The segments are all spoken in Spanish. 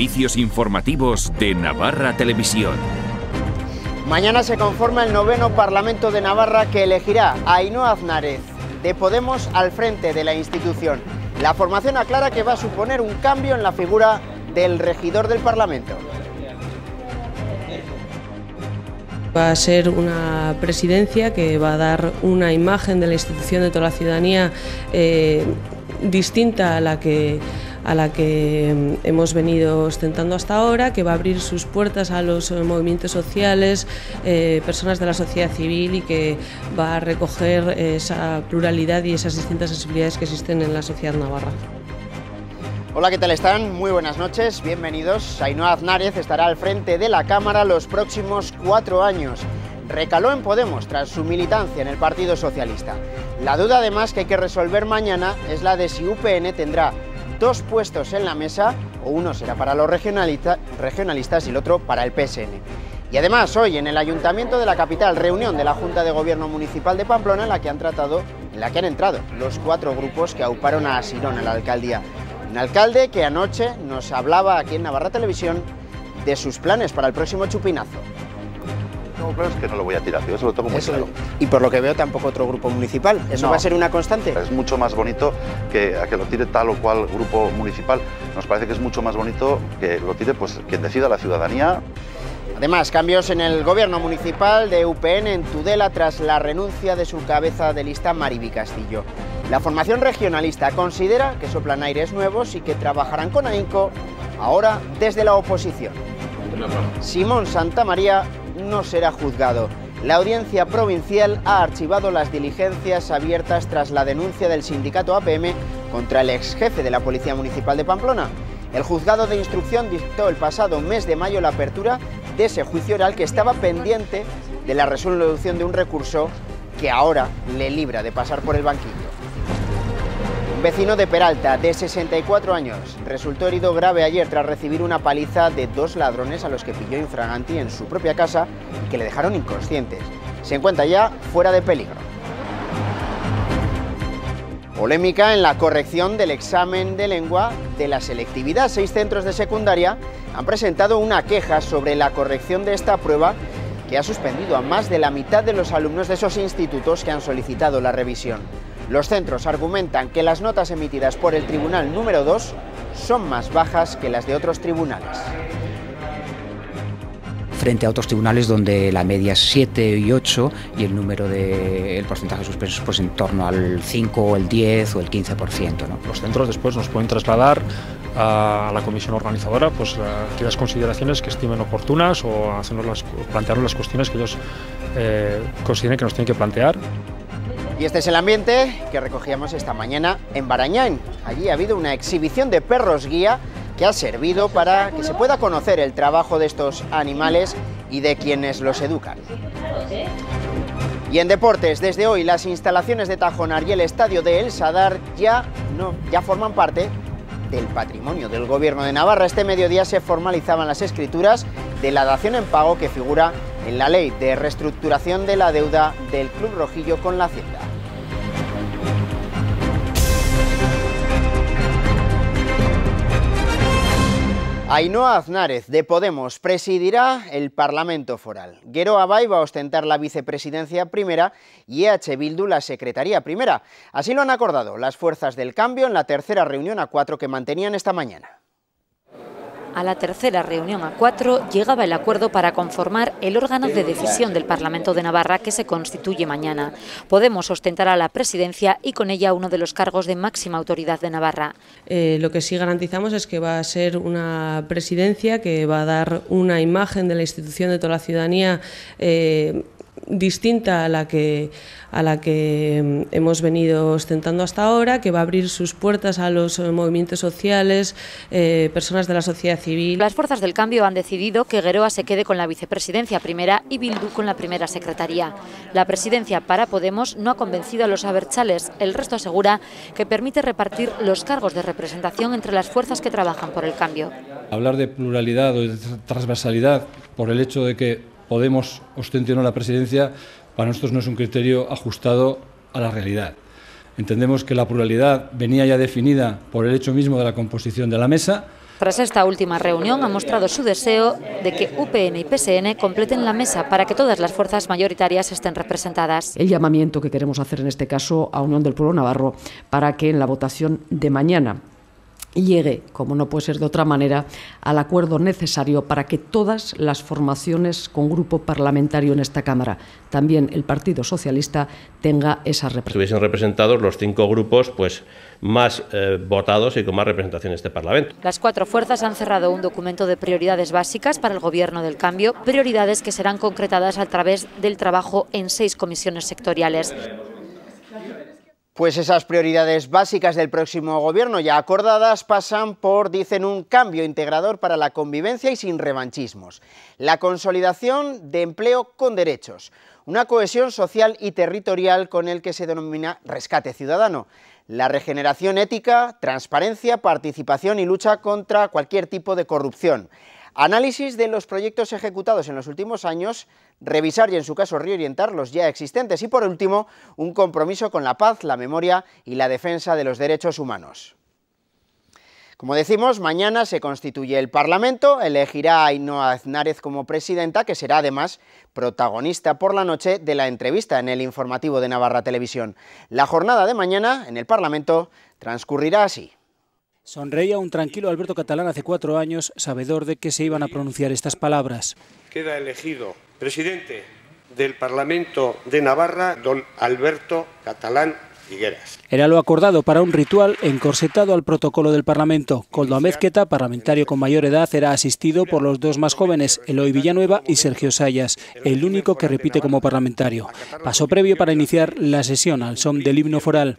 servicios informativos de Navarra Televisión. Mañana se conforma el 9º Parlamento de Navarra, que elegirá a Ainhoa Aznárez de Podemos al frente de la institución. La formación aclara que va a suponer un cambio en la figura del regidor del Parlamento. Va a ser una presidencia que va a dar una imagen de la institución de toda la ciudadanía distinta a la que hemos venido ostentando hasta ahora, que va a abrir sus puertas a los movimientos sociales, personas de la sociedad civil, y que va a recoger esa pluralidad y esas distintas sensibilidades que existen en la sociedad navarra. Hola, ¿qué tal están? Muy buenas noches, bienvenidos. Ainhoa Aznárez estará al frente de la Cámara los próximos 4 años. Recaló en Podemos tras su militancia en el Partido Socialista. La duda, además, que hay que resolver mañana es la de si UPN tendrá 2 puestos en la mesa, o uno será para los regionalistas y el otro para el PSN. Y además, hoy en el Ayuntamiento de la capital, reunión de la Junta de Gobierno Municipal de Pamplona, en la que han entrado los 4 grupos que auparon a Asirón en la alcaldía. Un alcalde que anoche nos hablaba aquí en Navarra Televisión de sus planes para el próximo chupinazo. No, claro, es que no lo voy a tirar, yo eso lo tengo muy claro. Y por lo que veo tampoco otro grupo municipal, ¿eso va a ser una constante? Es mucho más bonito que a que lo tire tal o cual grupo municipal. Nos parece que es mucho más bonito que lo tire pues quien decida, la ciudadanía. Además, cambios en el gobierno municipal de UPN en Tudela tras la renuncia de su cabeza de lista, Mariby Castillo. La formación regionalista considera que soplan aires nuevos y que trabajarán con ahínco ahora desde la oposición. Simón Santamaría no será juzgado. La Audiencia Provincial ha archivado las diligencias abiertas tras la denuncia del sindicato APM contra el exjefe de la Policía Municipal de Pamplona. El juzgado de instrucción dictó el pasado mes de mayo la apertura de ese juicio oral, que estaba pendiente de la resolución de un recurso que ahora le libra de pasar por el banquillo. Un vecino de Peralta, de 64 años, resultó herido grave ayer tras recibir una paliza de 2 ladrones a los que pilló infraganti en su propia casa y que le dejaron inconscientes. Se encuentra ya fuera de peligro. Polémica en la corrección del examen de lengua de la selectividad. 6 centros de secundaria han presentado una queja sobre la corrección de esta prueba, que ha suspendido a más de la mitad de los alumnos de esos institutos que han solicitado la revisión. Los centros argumentan que las notas emitidas por el Tribunal número 2 son más bajas que las de otros tribunales. Frente a otros tribunales donde la media es 7 y 8 y el porcentaje de suspensos pues en torno al 5 o el 10 o el 15%, ¿no? Los centros después nos pueden trasladar a la comisión organizadora pues aquellas consideraciones que estimen oportunas o plantearnos las cuestiones que ellos consideren que nos tienen que plantear. Y este es el ambiente que recogíamos esta mañana en Barañáin. Allí ha habido una exhibición de perros guía que ha servido para que se pueda conocer el trabajo de estos animales y de quienes los educan. Y en deportes, desde hoy las instalaciones de Tajonar y el estadio de El Sadar ya forman parte del patrimonio del Gobierno de Navarra. Este mediodía se formalizaban las escrituras de la dación en pago que figura en la ley de reestructuración de la deuda del Club Rojillo con la Hacienda. Ainhoa Aznárez, de Podemos, presidirá el Parlamento Foral. Gero Abay va a ostentar la vicepresidencia primera y EH Bildu la secretaría primera. Así lo han acordado las fuerzas del cambio en la tercera reunión a 4 que mantenían esta mañana. A la tercera reunión a 4 llegaba el acuerdo para conformar el órgano de decisión del Parlamento de Navarra, que se constituye mañana. Podemos ostentará la presidencia y con ella uno de los cargos de máxima autoridad de Navarra. Lo que sí garantizamos es que va a ser una presidencia que va a dar una imagen de la institución de toda la ciudadanía distinta a la que hemos venido ostentando hasta ahora, que va a abrir sus puertas a los movimientos sociales, personas de la sociedad civil. Las fuerzas del cambio han decidido que Geroa se quede con la vicepresidencia primera y Bildu con la primera secretaría. La presidencia para Podemos no ha convencido a los abertzales. El resto asegura que permite repartir los cargos de representación entre las fuerzas que trabajan por el cambio. Hablar de pluralidad o de transversalidad por el hecho de que Podemos ostente o no la presidencia, para nosotros no es un criterio ajustado a la realidad. Entendemos que la pluralidad venía ya definida por el hecho mismo de la composición de la mesa. Tras esta última reunión ha mostrado su deseo de que UPN y PSN completen la mesa para que todas las fuerzas mayoritarias estén representadas. El llamamiento que queremos hacer en este caso a Unión del Pueblo Navarro para que en la votación de mañana llegue, como no puede ser de otra manera, al acuerdo necesario para que todas las formaciones con grupo parlamentario en esta Cámara, también el Partido Socialista, tenga esa representación. Estuviesen representados los 5 grupos pues más votados y con más representación en este Parlamento. Las 4 fuerzas han cerrado un documento de prioridades básicas para el Gobierno del Cambio, prioridades que serán concretadas a través del trabajo en 6 comisiones sectoriales. Pues esas prioridades básicas del próximo gobierno ya acordadas pasan por, dicen, un cambio integrador para la convivencia y sin revanchismos, la consolidación de empleo con derechos, una cohesión social y territorial con el que se denomina rescate ciudadano, la regeneración ética, transparencia, participación y lucha contra cualquier tipo de corrupción. Análisis de los proyectos ejecutados en los últimos años, revisar y en su caso reorientar los ya existentes y por último un compromiso con la paz, la memoria y la defensa de los derechos humanos. Como decimos, mañana se constituye el Parlamento, elegirá a Ainhoa Aznárez como presidenta, que será además protagonista por la noche de la entrevista en el informativo de Navarra Televisión. La jornada de mañana en el Parlamento transcurrirá así. Sonreía un tranquilo Alberto Catalán hace 4 años, sabedor de que se iban a pronunciar estas palabras. Queda elegido presidente del Parlamento de Navarra, don Alberto Catalán Higueras. Era lo acordado para un ritual encorsetado al protocolo del Parlamento. Koldo Amezqueta, parlamentario con mayor edad, era asistido por los 2 más jóvenes, Eloy Villanueva y Sergio Sayas, el único que repite como parlamentario. Paso previo para iniciar la sesión al son del himno foral.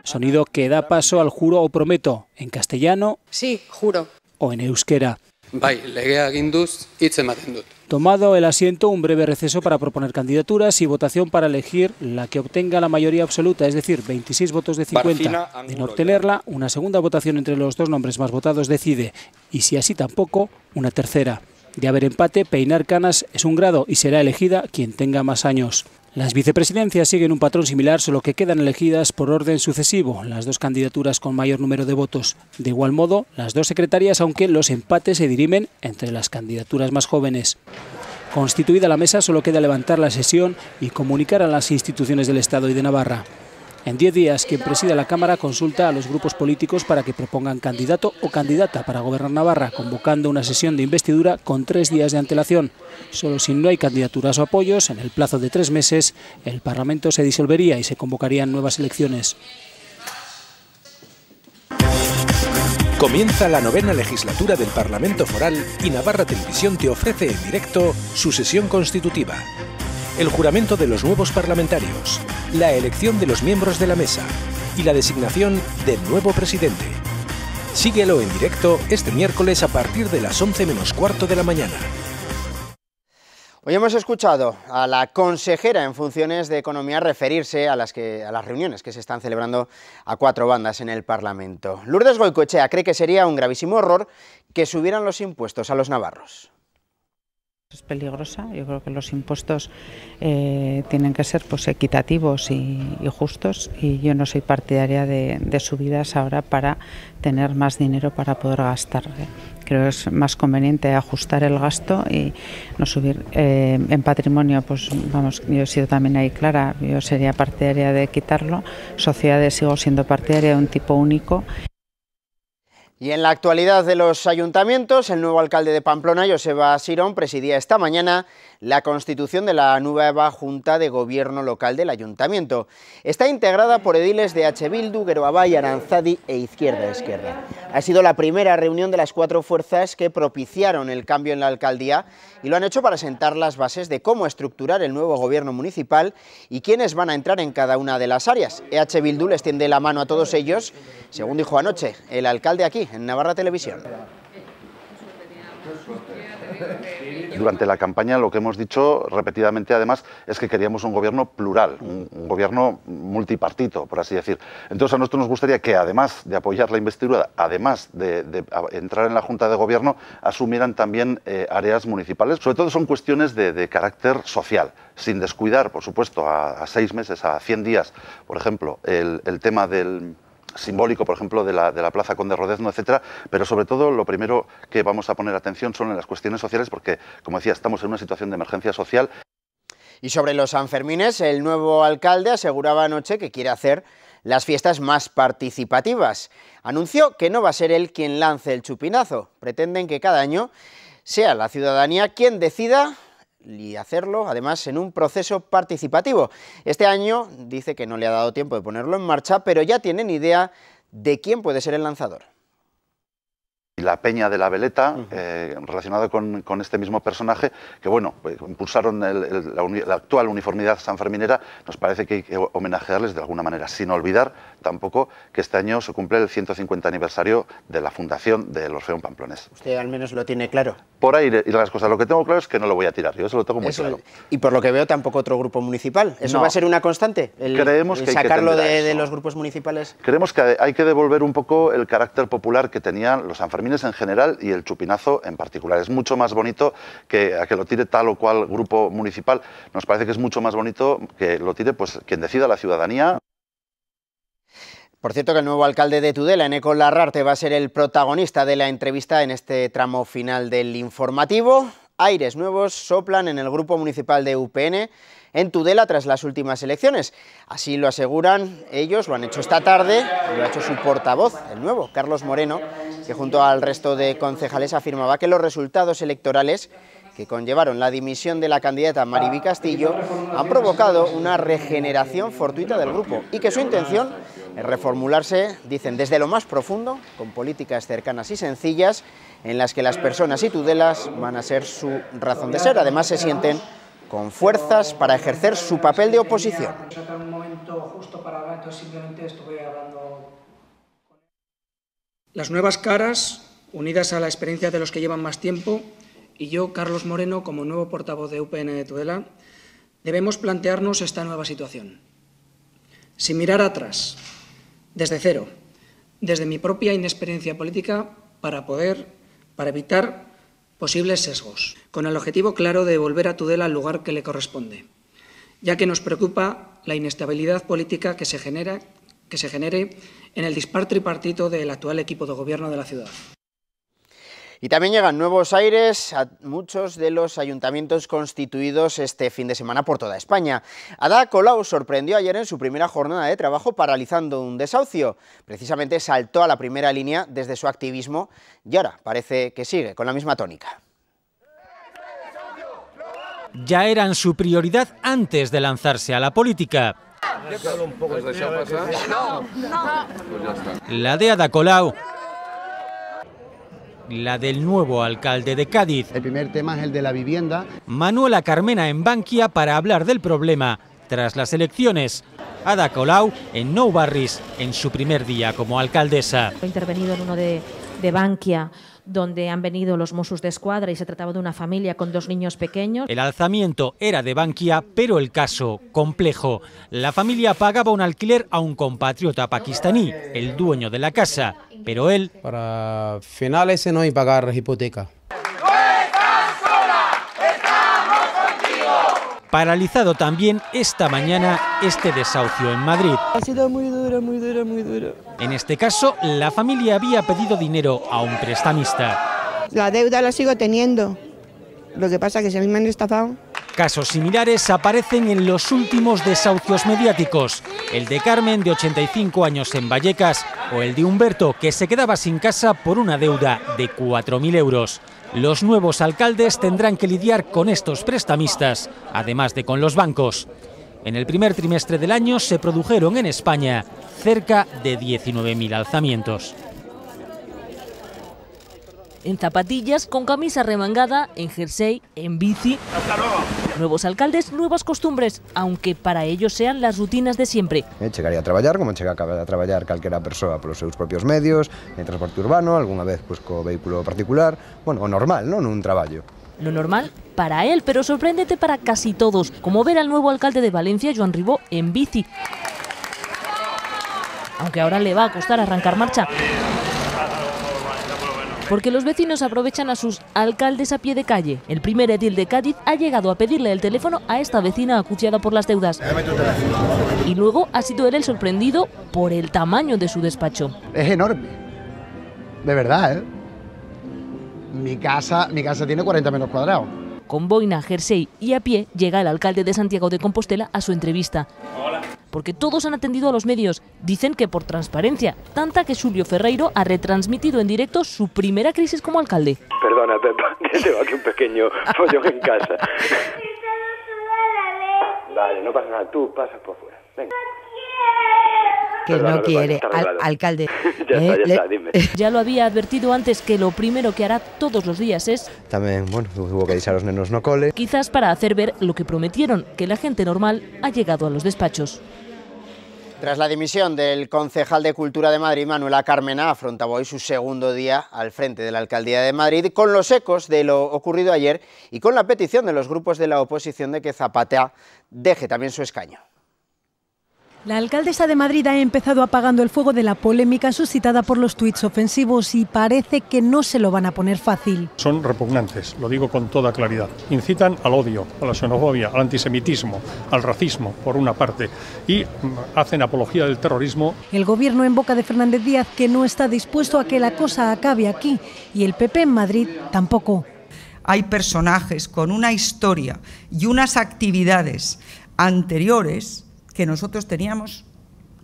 Sonido que da paso al juro o prometo, en castellano, sí, juro, o en euskera. Bai, legea aginduz hitz ematen dut. Tomado el asiento, un breve receso para proponer candidaturas y votación para elegir la que obtenga la mayoría absoluta, es decir, 26 votos de 50. De no obtenerla, una segunda votación entre los 2 nombres más votados decide, y si así tampoco, una tercera. De haber empate, peinar canas es un grado y será elegida quien tenga más años. Las vicepresidencias siguen un patrón similar, solo que quedan elegidas por orden sucesivo, las 2 candidaturas con mayor número de votos. De igual modo, las 2 secretarias, aunque los empates se dirimen entre las candidaturas más jóvenes. Constituida la mesa, solo queda levantar la sesión y comunicar a las instituciones del Estado y de Navarra. En 10 días, quien presida la Cámara consulta a los grupos políticos para que propongan candidato o candidata para gobernar Navarra, convocando una sesión de investidura con 3 días de antelación. Solo si no hay candidaturas o apoyos, en el plazo de 3 meses, el Parlamento se disolvería y se convocarían nuevas elecciones. Comienza la 9ª legislatura del Parlamento Foral y Navarra Televisión te ofrece en directo su sesión constitutiva. El juramento de los nuevos parlamentarios, la elección de los miembros de la mesa y la designación del nuevo presidente. Síguelo en directo este miércoles a partir de las 11 menos cuarto de la mañana. Hoy hemos escuchado a la consejera en funciones de Economía referirse a las reuniones que se están celebrando a 4 bandas en el Parlamento. Lourdes Goicoechea cree que sería un gravísimo error que subieran los impuestos a los navarros. Es peligrosa, yo creo que los impuestos tienen que ser pues equitativos y justos, y yo no soy partidaria de subidas ahora para tener más dinero para poder gastar. Creo que es más conveniente ajustar el gasto y no subir. En patrimonio, pues vamos, yo he sido también ahí clara, yo sería partidaria de quitarlo. Sociedades sigo siendo partidaria de un tipo único. Y en la actualidad de los ayuntamientos, el nuevo alcalde de Pamplona, Joseba Sirón, presidía esta mañana la constitución de la nueva Junta de Gobierno Local del Ayuntamiento. Está integrada por ediles de H. Bildu, Geroabay, Aranzadi e Izquierda Esquerra. Ha sido la primera reunión de las 4 fuerzas que propiciaron el cambio en la alcaldía y lo han hecho para sentar las bases de cómo estructurar el nuevo gobierno municipal y quiénes van a entrar en cada una de las áreas. H. Bildu les tiende la mano a todos ellos, según dijo anoche el alcalde aquí, en Navarra Televisión. Durante la campaña lo que hemos dicho repetidamente además es que queríamos un gobierno plural, un gobierno multipartito, por así decir. Entonces a nosotros nos gustaría que además de apoyar la investidura, además de entrar en la Junta de Gobierno, asumieran también áreas municipales. Sobre todo son cuestiones de carácter social, sin descuidar, por supuesto, a 6 meses, a 100 días, por ejemplo, el tema del simbólico, por ejemplo, de la Plaza Conde Rodezno, etcétera, pero sobre todo lo primero que vamos a poner atención son en las cuestiones sociales, porque, como decía, estamos en una situación de emergencia social. Y sobre los Sanfermines, el nuevo alcalde aseguraba anoche que quiere hacer las fiestas más participativas. Anunció que no va a ser él quien lance el chupinazo. Pretenden que cada año sea la ciudadanía quien decida y hacerlo, además, en un proceso participativo. Este año dice que no le ha dado tiempo de ponerlo en marcha, pero ya tienen idea de quién puede ser el lanzador. Y la Peña de la Veleta, relacionado con este mismo personaje, que bueno, pues, impulsaron la actual uniformidad sanferminera. Nos parece que hay que homenajearles de alguna manera, sin olvidar tampoco que este año se cumple el 150 aniversario de la fundación del Orfeón Pamplonés. Usted al menos lo tiene claro. Por ahí ir las cosas. Lo que tengo claro es que no lo voy a tirar, yo eso lo tengo muy claro. Y por lo que veo tampoco otro grupo municipal. ¿Eso no. va a ser una constante? Creemos que sacarlo hay que de los grupos municipales. Creemos que hay que devolver un poco el carácter popular que tenían los sanfermines en general y el chupinazo en particular. Es mucho más bonito que a que lo tire tal o cual grupo municipal. Nos parece que es mucho más bonito que lo tire pues quien decida, la ciudadanía. Por cierto, que el nuevo alcalde de Tudela, Eneko Larrarte, va a ser el protagonista de la entrevista en este tramo final del informativo. Aires nuevos soplan en el grupo municipal de UPN en Tudela tras las últimas elecciones. Así lo aseguran ellos, lo han hecho esta tarde, lo ha hecho su portavoz, el nuevo, Carlos Moreno, que junto al resto de concejales afirmaba que los resultados electorales que conllevaron la dimisión de la candidata Mariby Castillo han provocado una regeneración fortuita del grupo y que su intención es reformularse, dicen, desde lo más profundo, con políticas cercanas y sencillas en las que las personas y Tudelas van a ser su razón de ser. Además, se sienten con fuerzas para ejercer su papel de oposición. Un momento justo para hablar, entonces simplemente estuve hablando. Las nuevas caras, unidas a la experiencia de los que llevan más tiempo, y yo, Carlos Moreno, como nuevo portavoz de UPN de Tudela, debemos plantearnos esta nueva situación. Sin mirar atrás, desde cero, desde mi propia inexperiencia política, para evitar posibles sesgos, con el objetivo claro de devolver a Tudela al lugar que le corresponde, ya que nos preocupa la inestabilidad política que se genere en el dispar tripartito del actual equipo de gobierno de la ciudad. Y también llegan nuevos aires a muchos de los ayuntamientos constituidos este fin de semana por toda España. Ada Colau sorprendió ayer en su primera jornada de trabajo paralizando un desahucio. Precisamente saltó a la primera línea desde su activismo y ahora parece que sigue con la misma tónica. Ya eran su prioridad antes de lanzarse a la política. La de Ada Colau, la del nuevo alcalde de Cádiz. El primer tema es el de la vivienda. Manuela Carmena en Bankia para hablar del problema tras las elecciones. Ada Colau en Nou Barris en su primer día como alcaldesa. He intervenido en uno de Bankia, donde han venido los Mossos d'Esquadra y se trataba de una familia con 2 niños pequeños. El alzamiento era de Bankia, pero el caso complejo. La familia pagaba un alquiler a un compatriota pakistaní, el dueño de la casa, pero él... Para finales no hay pagar hipoteca. Paralizado también esta mañana este desahucio en Madrid. Ha sido muy duro, muy duro, muy duro. En este caso, la familia había pedido dinero a un prestamista. La deuda la sigo teniendo. Lo que pasa es que si a mí me han estafado. Casos similares aparecen en los últimos desahucios mediáticos. El de Carmen, de 85 años en Vallecas, o el de Humberto, que se quedaba sin casa por una deuda de 4.000 euros. Los nuevos alcaldes tendrán que lidiar con estos prestamistas, además de con los bancos. En el primer trimestre del año se produjeron en España cerca de 19.000 alzamientos. En zapatillas, con camisa remangada, en jersey, en bici. Nuevos alcaldes, nuevas costumbres, aunque para ellos sean las rutinas de siempre. Chegaría a traballar, como chega a traballar calquera persoa polos seus propios medios, en transporte urbano, algunha vez pues, co vehículo particular, bueno, o normal, non un traballo. Lo normal para él, pero sorpréndete para casi todos, como ver al nuevo alcalde de Valencia, Joan Ribó, en bici. Aunque ahora le va a costar arrancar marcha. porque los vecinos aprovechan a sus alcaldes a pie de calle. El primer edil de Cádiz ha llegado a pedirle el teléfono a esta vecina acuciada por las deudas. Y luego ha sido él el sorprendido por el tamaño de su despacho. Es enorme, de verdad, ¿eh? Mi casa tiene 40 metros cuadrados. Con boina, jersey y a pie llega el alcalde de Santiago de Compostela a su entrevista. Porque todos han atendido a los medios. Dicen que por transparencia, tanta que Xulio Ferreiro ha retransmitido en directo su primera crisis como alcalde. Perdona, Pepa, que tengo aquí un pequeño follón en casa. Vale, no pasa nada, tú pasas por fuera. Venga. Que no quiere, alcalde. Ya está, dime. Ya lo había advertido antes que lo primero que hará todos los días es... También, bueno, hubo que deixar a los nenos no cole. Quizás para hacer ver lo que prometieron, que la gente normal ha llegado a los despachos. Tras la dimisión del concejal de Cultura de Madrid, Manuela Carmena, afrontaba hoy su segundo día al frente de la Alcaldía de Madrid, con los ecos de lo ocurrido ayer y con la petición de los grupos de la oposición de que Zapata deje también su escaño. La alcaldesa de Madrid ha empezado apagando el fuego de la polémica suscitada por los tuits ofensivos y parece que no se lo van a poner fácil. Son repugnantes, lo digo con toda claridad. Incitan al odio, a la xenofobia, al antisemitismo, al racismo, por una parte, y hacen apología del terrorismo. El gobierno en boca de Fernández Díaz que no está dispuesto a que la cosa acabe aquí y el PP en Madrid tampoco. Hay personajes con una historia y unas actividades anteriores que nosotros teníamos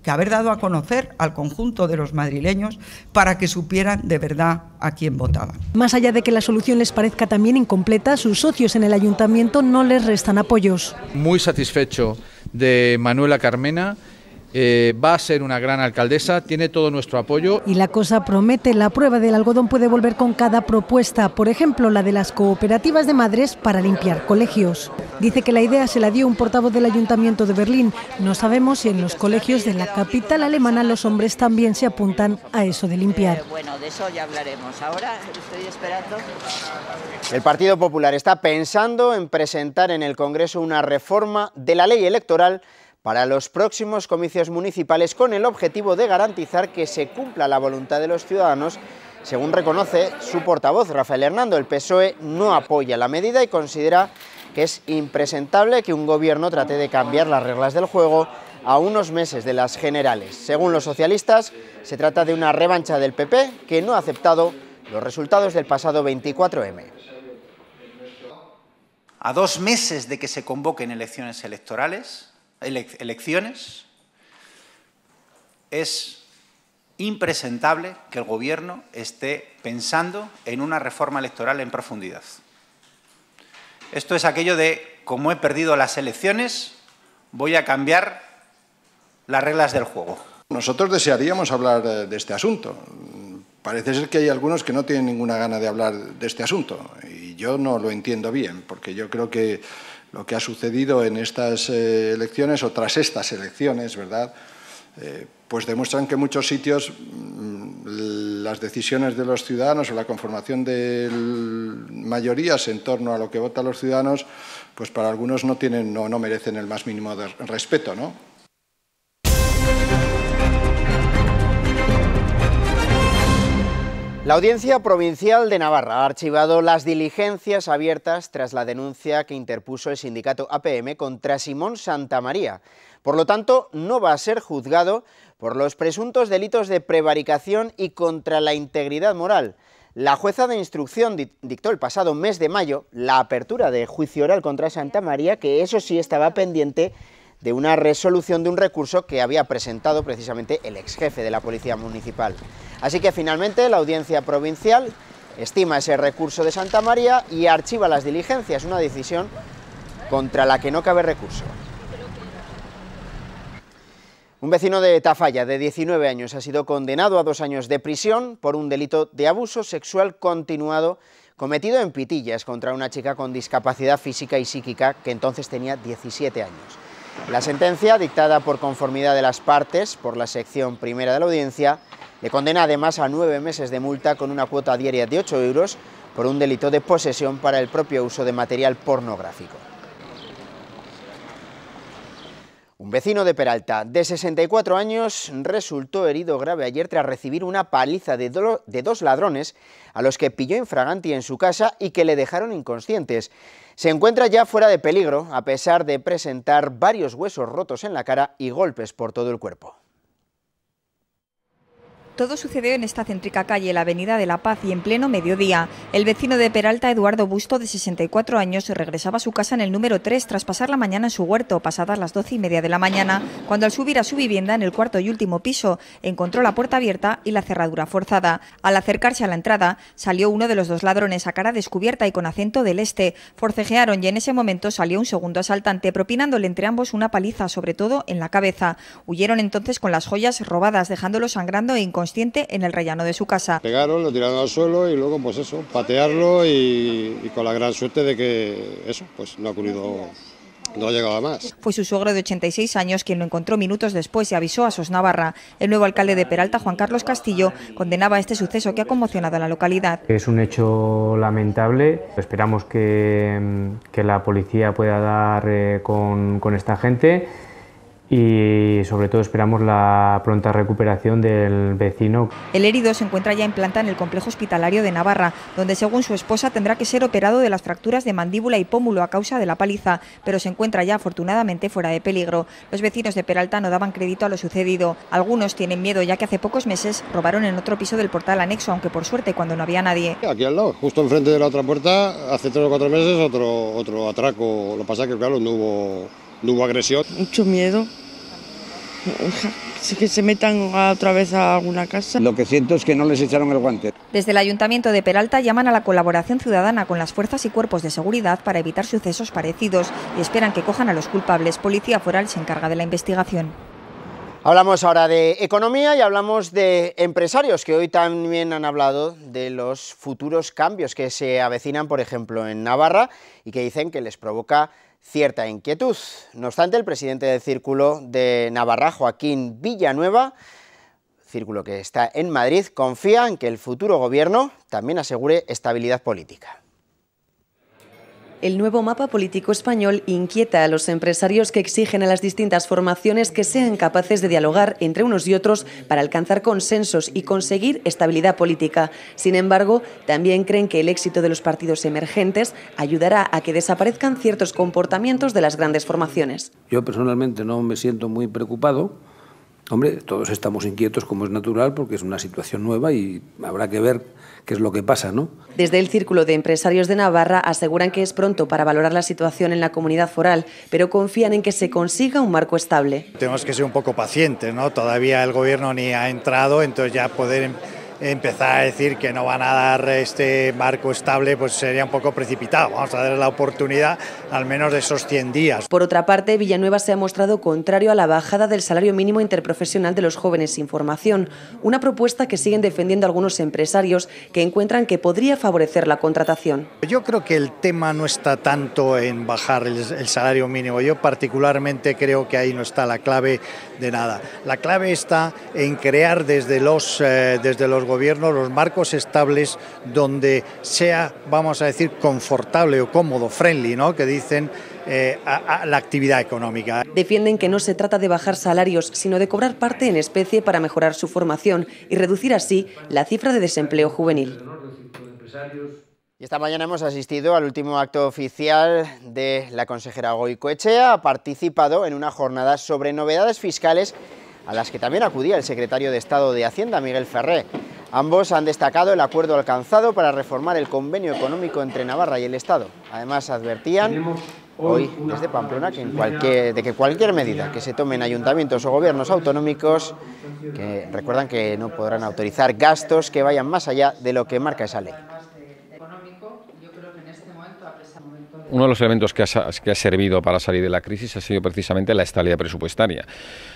que haber dado a conocer al conjunto de los madrileños para que supieran de verdad a quién votaban. Más allá de que la solución les parezca también incompleta, sus socios en el ayuntamiento no les restan apoyos. Muy satisfecho de Manuela Carmena. Va a ser una gran alcaldesa, tiene todo nuestro apoyo. Y la cosa promete, la prueba del algodón puede volver con cada propuesta, por ejemplo la de las cooperativas de madres para limpiar colegios. Dice que la idea se la dio un portavoz del Ayuntamiento de Berlín. No sabemos si en los colegios de la capital alemana los hombres también se apuntan a eso de limpiar. Bueno, de eso ya hablaremos. Ahora estoy esperando. El Partido Popular está pensando en presentar en el Congreso una reforma de la ley electoral para los próximos comicios municipales con el objetivo de garantizar que se cumpla la voluntad de los ciudadanos, según reconoce su portavoz, Rafael Hernando. El PSOE no apoya la medida y considera que es impresentable que un gobierno trate de cambiar las reglas del juego a unos meses de las generales. Según los socialistas, se trata de una revancha del PP que no ha aceptado los resultados del pasado 24M. A 2 meses de que se convoquen elecciones, es impresentable que el Gobierno esté pensando en una reforma electoral en profundidad. Esto es aquello de, como he perdido las elecciones, voy a cambiar las reglas del juego. Nosotros desearíamos hablar de este asunto. Parece ser que hay algunos que no tienen ninguna gana de hablar de este asunto y yo no lo entiendo bien, porque yo creo que lo que ha sucedido en estas elecciones o tras estas elecciones, ¿verdad?, pues demuestran que en muchos sitios las decisiones de los ciudadanos o la conformación de mayorías en torno a lo que votan los ciudadanos, pues para algunos no merecen el más mínimo de respeto, ¿no? La Audiencia Provincial de Navarra ha archivado las diligencias abiertas tras la denuncia que interpuso el sindicato APM contra Simón Santamaría. Por lo tanto, no va a ser juzgado por los presuntos delitos de prevaricación y contra la integridad moral. La jueza de instrucción dictó el pasado mes de mayo la apertura de juicio oral contra Santamaría, que eso sí estaba pendiente de una resolución de un recurso que había presentado precisamente el exjefe de la Policía Municipal. Así que finalmente la Audiencia Provincial estima ese recurso de Santamaría y archiva las diligencias, una decisión contra la que no cabe recurso. Un vecino de Tafalla, de 19 años, ha sido condenado a 2 años de prisión por un delito de abuso sexual continuado cometido en Pitillas contra una chica con discapacidad física y psíquica que entonces tenía 17 años. La sentencia, dictada por conformidad de las partes por la sección primera de la audiencia, le condena además a 9 meses de multa con una cuota diaria de 8 euros por un delito de posesión para el propio uso de material pornográfico. Un vecino de Peralta, de 64 años, resultó herido grave ayer tras recibir una paliza de dos ladrones a los que pilló infraganti en su casa y que le dejaron inconscientes. Se encuentra ya fuera de peligro, a pesar de presentar varios huesos rotos en la cara y golpes por todo el cuerpo. Todo sucedió en esta céntrica calle, la Avenida de la Paz, y en pleno mediodía. El vecino de Peralta, Eduardo Busto, de 64 años, regresaba a su casa en el número 3 tras pasar la mañana en su huerto, pasadas las 12:30 de la mañana, cuando al subir a su vivienda en el cuarto y último piso, encontró la puerta abierta y la cerradura forzada. Al acercarse a la entrada, salió uno de los dos ladrones a cara descubierta y con acento del este. Forcejearon y en ese momento salió un segundo asaltante, propinándole entre ambos una paliza, sobre todo en la cabeza. Huyeron entonces con las joyas robadas, dejándolo sangrando e inconsciente en el rellano de su casa. Pegaron, lo tiraron al suelo y luego pues eso, patearlo y con la gran suerte de que eso pues no ha ocurrido, no ha llegado a más. Fue su suegro de 86 años quien lo encontró minutos después y avisó a SOS Navarra. El nuevo alcalde de Peralta, Juan Carlos Castillo, condenaba este suceso que ha conmocionado a la localidad. Es un hecho lamentable. Esperamos que la policía pueda dar con esta gente. Y sobre todo esperamos la pronta recuperación del vecino. El herido se encuentra ya en planta en el complejo hospitalario de Navarra, donde según su esposa tendrá que ser operado de las fracturas de mandíbula y pómulo a causa de la paliza, pero se encuentra ya afortunadamente fuera de peligro. Los vecinos de Peralta no daban crédito a lo sucedido. Algunos tienen miedo ya que hace pocos meses robaron en otro piso del portal anexo, aunque por suerte cuando no había nadie. Aquí al lado, justo enfrente de la otra puerta, hace 3 o 4 meses otro atraco. Lo que pasa es que claro, no hubo agresión. Mucho miedo. Sí, que se metan otra vez a alguna casa. Lo que siento es que no les echaron el guante. Desde el Ayuntamiento de Peralta llaman a la colaboración ciudadana con las fuerzas y cuerpos de seguridad para evitar sucesos parecidos y esperan que cojan a los culpables. Policía Foral se encarga de la investigación. Hablamos ahora de economía y hablamos de empresarios que hoy también han hablado de los futuros cambios que se avecinan, por ejemplo, en Navarra y que dicen que les provoca cierta inquietud. No obstante, el presidente del Círculo de Navarra, Joaquín Villanueva, círculo que está en Madrid, confía en que el futuro gobierno también asegure estabilidad política. El nuevo mapa político español inquieta a los empresarios que exigen a las distintas formaciones que sean capaces de dialogar entre unos y otros para alcanzar consensos y conseguir estabilidad política. Sin embargo, también creen que el éxito de los partidos emergentes ayudará a que desaparezcan ciertos comportamientos de las grandes formaciones. Yo personalmente no me siento muy preocupado. Hombre, todos estamos inquietos, como es natural, porque es una situación nueva y habrá que ver qué es lo que pasa, ¿no? Desde el Círculo de Empresarios de Navarra aseguran que es pronto para valorar la situación en la comunidad foral, pero confían en que se consiga un marco estable. Tenemos que ser un poco pacientes, ¿no? Todavía el gobierno ni ha entrado, entonces ya poder empezar a decir que no van a dar este marco estable pues sería un poco precipitado. Vamos a dar la oportunidad al menos de esos 100 días. Por otra parte, Villanueva se ha mostrado contrario a la bajada del salario mínimo interprofesional de los jóvenes sin formación, una propuesta que siguen defendiendo algunos empresarios que encuentran que podría favorecer la contratación. Yo creo que el tema no está tanto en bajar el salario mínimo. Yo particularmente creo que ahí no está la clave de nada. La clave está en crear desde los gobiernos los marcos estables donde sea, vamos a decir, confortable o cómodo, friendly, ¿no? Que dicen a la actividad económica. Defienden que no se trata de bajar salarios, sino de cobrar parte en especie para mejorar su formación y reducir así la cifra de desempleo juvenil. Y esta mañana hemos asistido al último acto oficial de la consejera Goicoechea. Ha participado en una jornada sobre novedades fiscales a las que también acudía el secretario de Estado de Hacienda, Miguel Ferré. Ambos han destacado el acuerdo alcanzado para reformar el convenio económico entre Navarra y el Estado. Además, advertían hoy desde Pamplona de que cualquier medida que se tome en ayuntamientos o gobiernos autonómicos, que recuerdan que no podrán autorizar gastos que vayan más allá de lo que marca esa ley. Uno de los elementos que ha servido para salir de la crisis ha sido precisamente la estabilidad presupuestaria.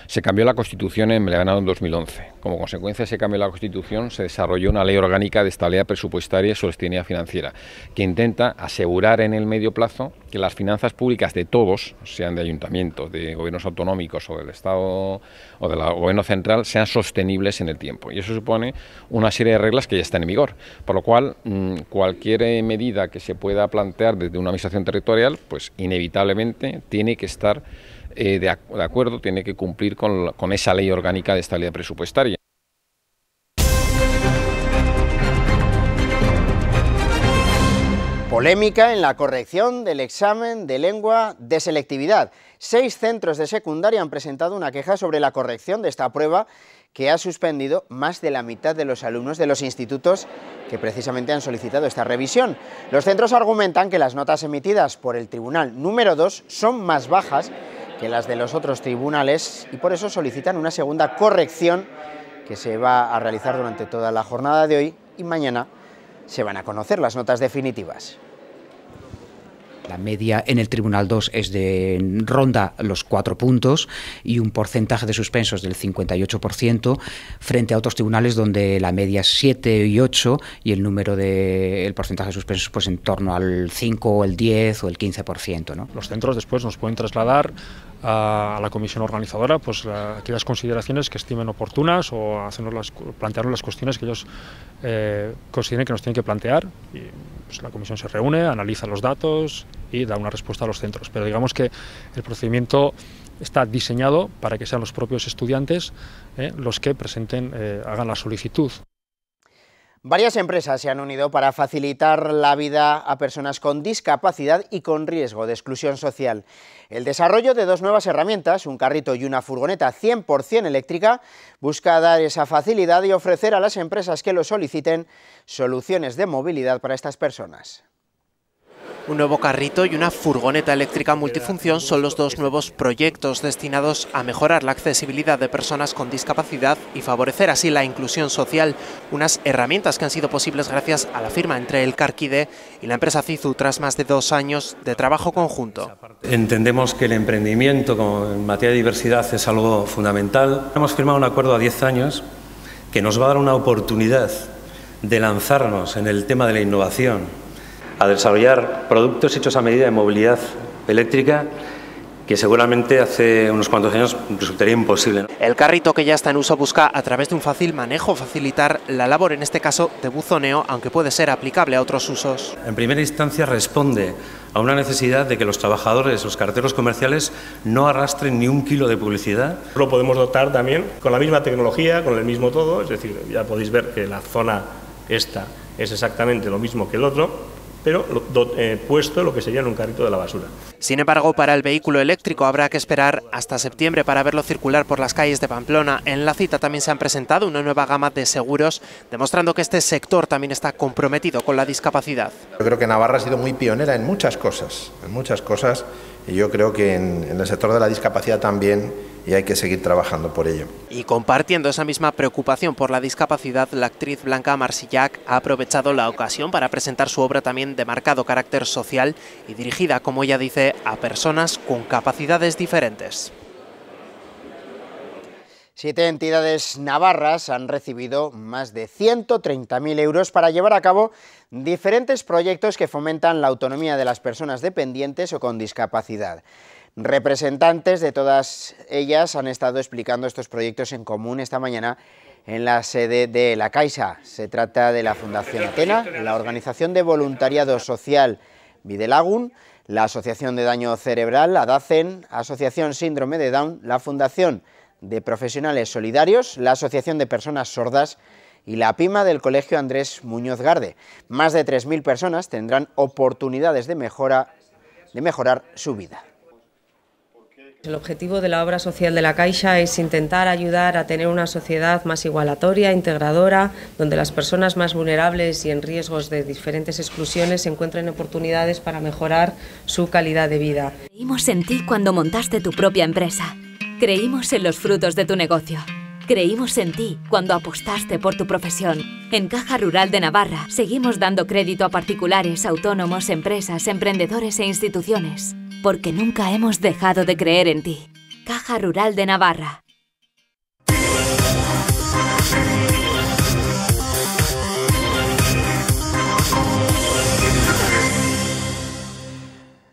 Se cambió la Constitución en verano de 2011. Como consecuencia de ese cambio de la Constitución se desarrolló una ley orgánica de estabilidad presupuestaria y sostenibilidad financiera que intenta asegurar en el medio plazo que las finanzas públicas de todos, sean de ayuntamientos, de gobiernos autonómicos o del Estado o del gobierno central, sean sostenibles en el tiempo. Y eso supone una serie de reglas que ya están en vigor. Por lo cual, cualquier medida que se pueda plantear desde una administración territorial, pues inevitablemente tiene que estar de acuerdo, tiene que cumplir con esa ley orgánica de estabilidad presupuestaria. Polémica en la corrección del examen de lengua de selectividad. 6 centros de secundaria han presentado una queja sobre la corrección de esta prueba que ha suspendido más de la mitad de los alumnos de los institutos que precisamente han solicitado esta revisión. Los centros argumentan que las notas emitidas por el Tribunal número 2 son más bajas que las de los otros tribunales y por eso solicitan una segunda corrección que se va a realizar durante toda la jornada de hoy y mañana se van a conocer las notas definitivas. La media en el Tribunal 2 es ronda los 4 puntos y un porcentaje de suspensos del 58% frente a otros tribunales donde la media es 7 y 8 y el porcentaje de suspensos pues en torno al 5, el 10 o el 15%, ¿no? Los centros después nos pueden trasladar a la comisión organizadora pues aquellas consideraciones que estimen oportunas o plantearnos las cuestiones que ellos consideren que nos tienen que plantear y pues la comisión se reúne, analiza los datos y da una respuesta a los centros, pero digamos que el procedimiento está diseñado para que sean los propios estudiantes los que hagan la solicitud. Varias empresas se han unido para facilitar la vida a personas con discapacidad y con riesgo de exclusión social. El desarrollo de 2 nuevas herramientas, un carrito y una furgoneta 100% eléctrica, busca dar esa facilidad y ofrecer a las empresas que lo soliciten soluciones de movilidad para estas personas. Un nuevo carrito y una furgoneta eléctrica multifunción son los 2 nuevos proyectos destinados a mejorar la accesibilidad de personas con discapacidad y favorecer así la inclusión social, unas herramientas que han sido posibles gracias a la firma entre el Carquide y la empresa Cizu tras más de 2 años de trabajo conjunto. Entendemos que el emprendimiento en materia de diversidad es algo fundamental. Hemos firmado un acuerdo a 10 años que nos va a dar una oportunidad de lanzarnos en el tema de la innovación, a desarrollar productos hechos a medida de movilidad eléctrica que seguramente hace unos cuantos años resultaría imposible, ¿no? El carrito que ya está en uso busca a través de un fácil manejo facilitar la labor, en este caso de buzoneo, aunque puede ser aplicable a otros usos. En primera instancia responde a una necesidad de que los trabajadores, los carteros comerciales no arrastren ni 1 kilo de publicidad. Lo podemos dotar también con la misma tecnología, con el mismo todo, es decir, ya podéis ver que la zona esta es exactamente lo mismo que el otro, pero puesto lo que sería en un carrito de la basura. Sin embargo, para el vehículo eléctrico habrá que esperar hasta septiembre para verlo circular por las calles de Pamplona. En la cita también se han presentado una nueva gama de seguros, demostrando que este sector también está comprometido con la discapacidad. Yo creo que Navarra ha sido muy pionera en muchas cosas, y yo creo que en el sector de la discapacidad también, y hay que seguir trabajando por ello. Y compartiendo esa misma preocupación por la discapacidad, la actriz Blanca Marsillac ha aprovechado la ocasión para presentar su obra también de marcado carácter social y dirigida, como ella dice, a personas con capacidades diferentes. 7 entidades navarras han recibido más de 130.000 euros para llevar a cabo diferentes proyectos que fomentan la autonomía de las personas dependientes o con discapacidad. Representantes de todas ellas han estado explicando estos proyectos en común esta mañana en la sede de la Caixa. Se trata de la Fundación Atena, la Organización de Voluntariado Social Bidelagun, la Asociación de Daño Cerebral Adacen, Asociación Síndrome de Down, la Fundación de Profesionales Solidarios, la Asociación de Personas Sordas y la PIMA del Colegio Andrés Muñoz Garde. Más de 3.000 personas tendrán oportunidades de mejorar su vida. El objetivo de la obra social de la Caixa es intentar ayudar a tener una sociedad más igualatoria, integradora, donde las personas más vulnerables y en riesgos de diferentes exclusiones encuentren oportunidades para mejorar su calidad de vida. Creímos en ti cuando montaste tu propia empresa. Creímos en los frutos de tu negocio. Creímos en ti cuando apostaste por tu profesión. En Caja Rural de Navarra seguimos dando crédito a particulares, autónomos, empresas, emprendedores e instituciones. Porque nunca hemos dejado de creer en ti. Caja Rural de Navarra.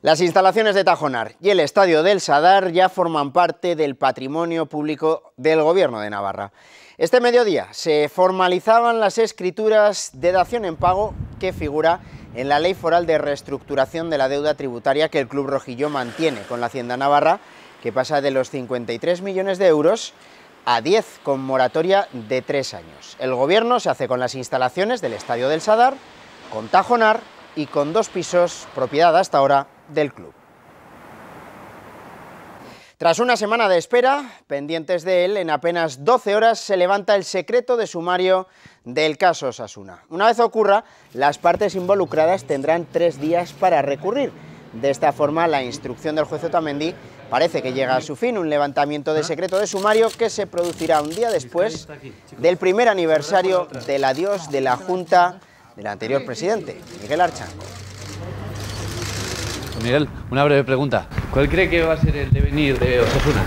Las instalaciones de Tajonar y el Estadio del Sadar ya forman parte del patrimonio público del Gobierno de Navarra. Este mediodía se formalizaban las escrituras de dación en pago que figura en la Ley Foral de Reestructuración de la Deuda Tributaria que el Club Rojillo mantiene con la Hacienda Navarra, que pasa de los 53 millones de euros a 10, con moratoria de 3 años. El Gobierno se hace con las instalaciones del Estadio del Sadar, con Tajonar y con 2 pisos, propiedad hasta ahora del club. Tras una semana de espera, pendientes de él, en apenas 12 horas se levanta el secreto de sumario del caso Osasuna. Una vez ocurra, las partes involucradas tendrán 3 días para recurrir. De esta forma, la instrucción del juez Otamendi parece que llega a su fin, un levantamiento de secreto de sumario que se producirá un día después del primer aniversario del adiós de la Junta del anterior presidente, Miguel Archanco. Miguel, una breve pregunta. ¿Cuál cree que va a ser el devenir de Osasuna?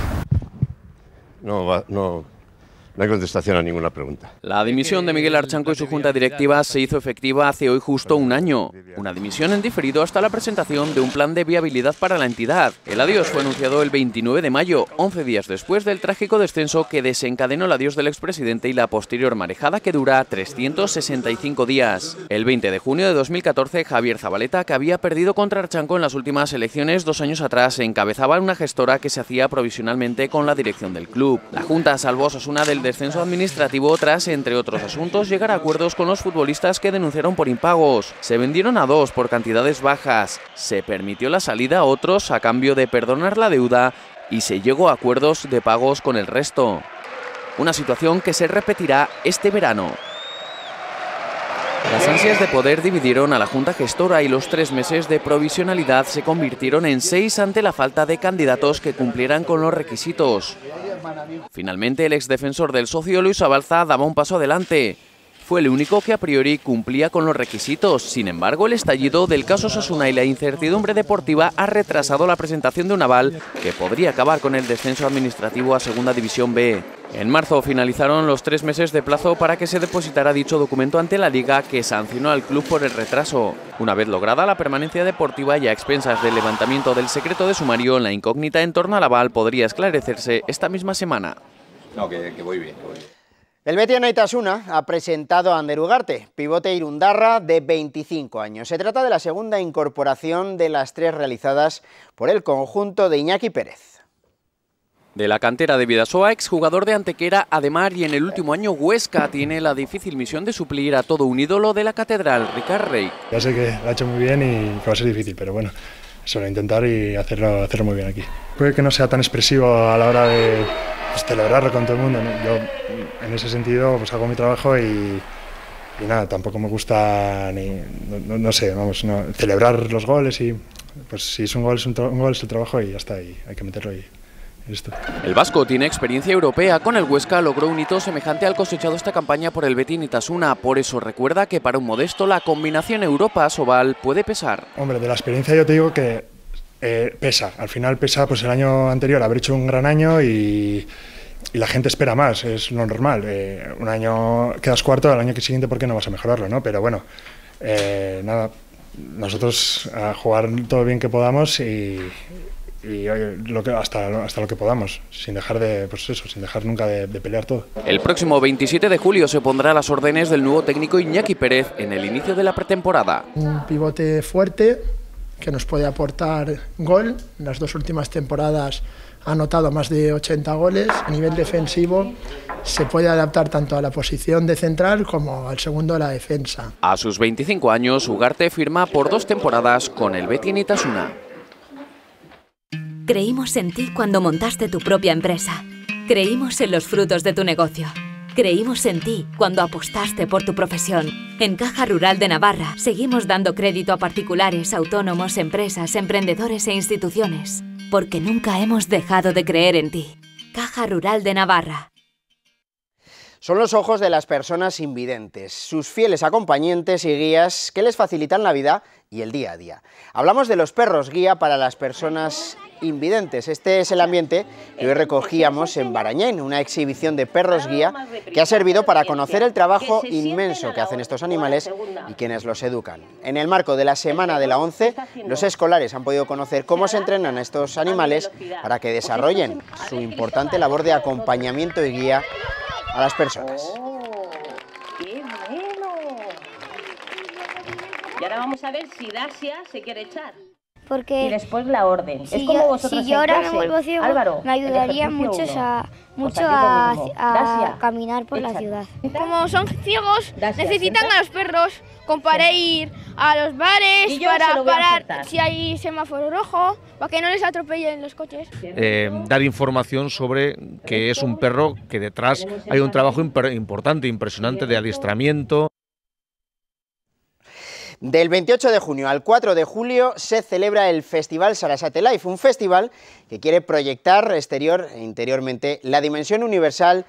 No hay contestación a ninguna pregunta. La dimisión de Miguel Archanco y su junta directiva se hizo efectiva hace hoy justo un año. Una dimisión en diferido hasta la presentación de un plan de viabilidad para la entidad. El adiós fue anunciado el 29 de mayo, 11 días después del trágico descenso que desencadenó el adiós del expresidente y la posterior marejada que dura 365 días. El 20 de junio de 2014, Javier Zabaleta, que había perdido contra Archanco en las últimas elecciones 2 años atrás, encabezaba una gestora que se hacía provisionalmente con la dirección del club. La junta salvó a Osasuna del descenso administrativo tras, entre otros asuntos, llegar a acuerdos con los futbolistas que denunciaron por impagos. Se vendieron a 2 por cantidades bajas, se permitió la salida a otros a cambio de perdonar la deuda y se llegó a acuerdos de pagos con el resto. Una situación que se repetirá este verano. Las ansias de poder dividieron a la Junta Gestora y los 3 meses de provisionalidad se convirtieron en 6 ante la falta de candidatos que cumplieran con los requisitos. Finalmente, el exdefensor del socio, Luis Abalza, daba un paso adelante. Fue el único que a priori cumplía con los requisitos. Sin embargo, el estallido del caso Osasuna y la incertidumbre deportiva ha retrasado la presentación de un aval que podría acabar con el descenso administrativo a Segunda División B. En marzo finalizaron los 3 meses de plazo para que se depositara dicho documento ante la Liga, que sancionó al club por el retraso. Una vez lograda la permanencia deportiva y a expensas del levantamiento del secreto de sumario, la incógnita en torno al aval podría esclarecerse esta misma semana. No, que voy bien, El Betis Anaitasuna ha presentado a Ander Ugarte, pivote irundarra de 25 años. Se trata de la segunda incorporación de las 3 realizadas por el conjunto de Iñaki Pérez. De la cantera de Bidasoa, exjugador de Antequera, Ademar y en el último año Huesca, tiene la difícil misión de suplir a todo un ídolo de la catedral, Ricard Rey. Ya sé que lo ha hecho muy bien y que va a ser difícil, pero bueno, solo intentar y hacerlo muy bien aquí. Puede que no sea tan expresivo a la hora de celebrarlo con todo el mundo, ¿no? Yo en ese sentido pues hago mi trabajo y nada, tampoco me gusta no sé, vamos, celebrar los goles y pues si es un gol es el trabajo y ya está, y hay que meterlo y listo. El vasco tiene experiencia europea. Con el Huesca logró un hito semejante al cosechado esta campaña por el Betis Anaitasuna. Por eso recuerda que para un modesto la combinación Europa-Asobal puede pesar. Hombre, de la experiencia yo te digo que pesa. Al final pesa pues el año anterior haber hecho un gran año y la gente espera más, es lo normal. Un año quedas cuarto, al año siguiente ¿por qué no vas a mejorarlo, no? Pero bueno, nada, nosotros a jugar todo bien que podamos y hasta lo que podamos, sin dejar nunca de pelear todo. El próximo 27 de julio se pondrá a las órdenes del nuevo técnico Iñaki Pérez en el inicio de la pretemporada. Un pivote fuerte que nos puede aportar gol. En las 2 últimas temporadas ha anotado más de 80 goles. A nivel defensivo se puede adaptar tanto a la posición de central como al segundo de la defensa. A sus 25 años, Ugarte firma por 2 temporadas con el Betis Anaitasuna. Creímos en ti cuando montaste tu propia empresa. Creímos en los frutos de tu negocio. Creímos en ti cuando apostaste por tu profesión. En Caja Rural de Navarra seguimos dando crédito a particulares, autónomos, empresas, emprendedores e instituciones. Porque nunca hemos dejado de creer en ti. Caja Rural de Navarra. Son los ojos de las personas invidentes, sus fieles acompañantes y guías que les facilitan la vida y el día a día. Hablamos de los perros guía para las personas invidentes. Este es el ambiente que hoy recogíamos en Barañén, una exhibición de perros guía que ha servido para conocer el trabajo inmenso que hacen estos animales y quienes los educan. En el marco de la Semana de la ONCE, los escolares han podido conocer cómo se entrenan a estos animales para que desarrollen su importante labor de acompañamiento y guía a las personas. ¡Qué bueno! Y ahora vamos a ver si Dacia se quiere echar. porque y después la orden. Si es como yo, vosotros si yo ahora me en clase. vuelvo ciego, Álvaro, me ayudaría el mucho ejercicio a ritmo. Dasia. caminar por la Échale. ciudad. Como son ciegos, Dasia, necesitan ¿siempre? a los perros para ir a los bares, Y yo se para lo voy a parar aceptar. si hay semáforo rojo, para que no les atropellen los coches. Dar información sobre que es un perro que detrás hay un trabajo importante, impresionante de adiestramiento. Del 28 de junio al 4 de julio se celebra el Festival Sarasate Life, un festival que quiere proyectar exterior e interiormente la dimensión universal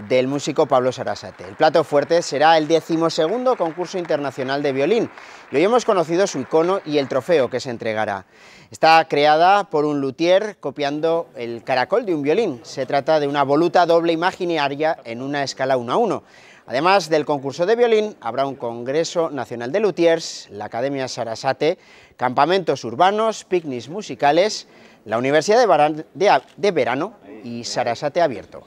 del músico Pablo Sarasate. El plato fuerte será el 12º concurso internacional de violín y hoy hemos conocido su icono y el trofeo que se entregará. Está creada por un luthier copiando el caracol de un violín. Se trata de una voluta doble imaginaria en una escala 1:1. Además del concurso de violín, habrá un Congreso Nacional de Luthiers, la Academia Sarasate, campamentos urbanos, picnics musicales, la Universidad de Verano y Sarasate Abierto.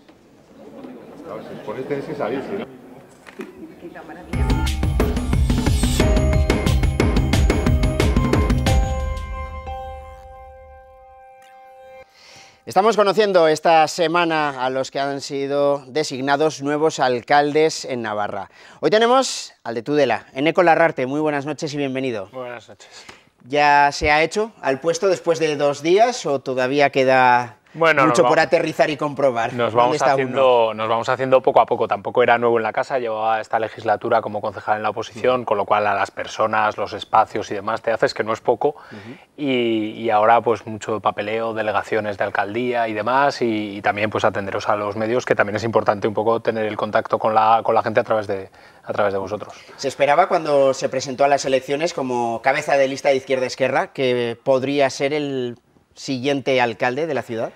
Estamos conociendo esta semana a los que han sido designados nuevos alcaldes en Navarra. Hoy tenemos al de Tudela, Eneko Larrarte. Muy buenas noches y bienvenido. Buenas noches. ¿Ya se ha hecho al puesto después de 2 días o todavía queda mucho por aterrizar y comprobar? Nos vamos haciendo poco a poco. Tampoco era nuevo en la casa, llevaba esta legislatura como concejal en la oposición, con lo cual a las personas, los espacios y demás te haces que no es poco. Y ahora pues mucho papeleo, delegaciones de alcaldía y demás, y también pues atenderos a los medios, que también es importante un poco tener el contacto con la gente a través de vosotros. ¿Se esperaba cuando se presentó a las elecciones como cabeza de lista de Izquierda-Esquerra que podría ser el siguiente alcalde de la ciudad?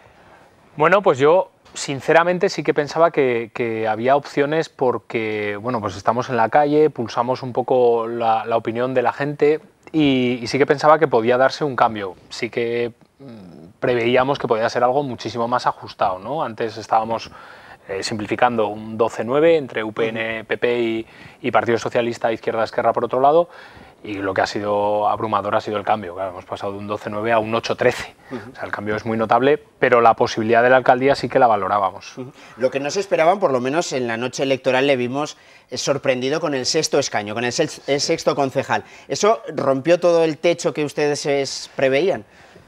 Bueno, pues yo sinceramente sí que pensaba que había opciones porque, bueno, pues estamos en la calle, pulsamos un poco la opinión de la gente y sí que pensaba que podía darse un cambio. Sí que preveíamos que podía ser algo muchísimo más ajustado, ¿no? Antes estábamos simplificando un 12-9 entre UPN, PP y Partido Socialista, Izquierda-Esquerra por otro lado, y lo que ha sido abrumador ha sido el cambio. Claro, hemos pasado de un 12-9 a un 8-13. O sea, el cambio es muy notable, pero la posibilidad de la alcaldía sí que la valorábamos. Lo que no se esperaban, por lo menos en la noche electoral le vimos sorprendido con el 6º escaño, con el 6º concejal. ¿Eso rompió todo el techo que ustedes preveían?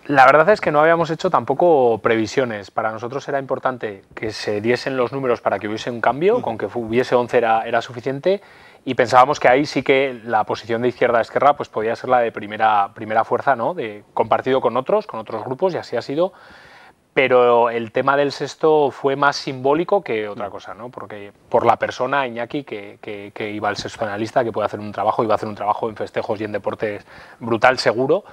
La verdad es que no habíamos hecho tampoco previsiones. Para nosotros era importante que se diesen los números para que hubiese un cambio, con que hubiese 11 era suficiente, y pensábamos que ahí sí que la posición de Izquierda-Esquerra pues podía ser la de primera fuerza, ¿no? Compartido con otros grupos, y así ha sido. Pero el tema del 6º fue más simbólico que otra cosa, ¿no? Porque por la persona, Iñaki, que iba al 6º en la lista, que puede hacer un trabajo, iba a hacer un trabajo en festejos y en deportes brutal, seguro.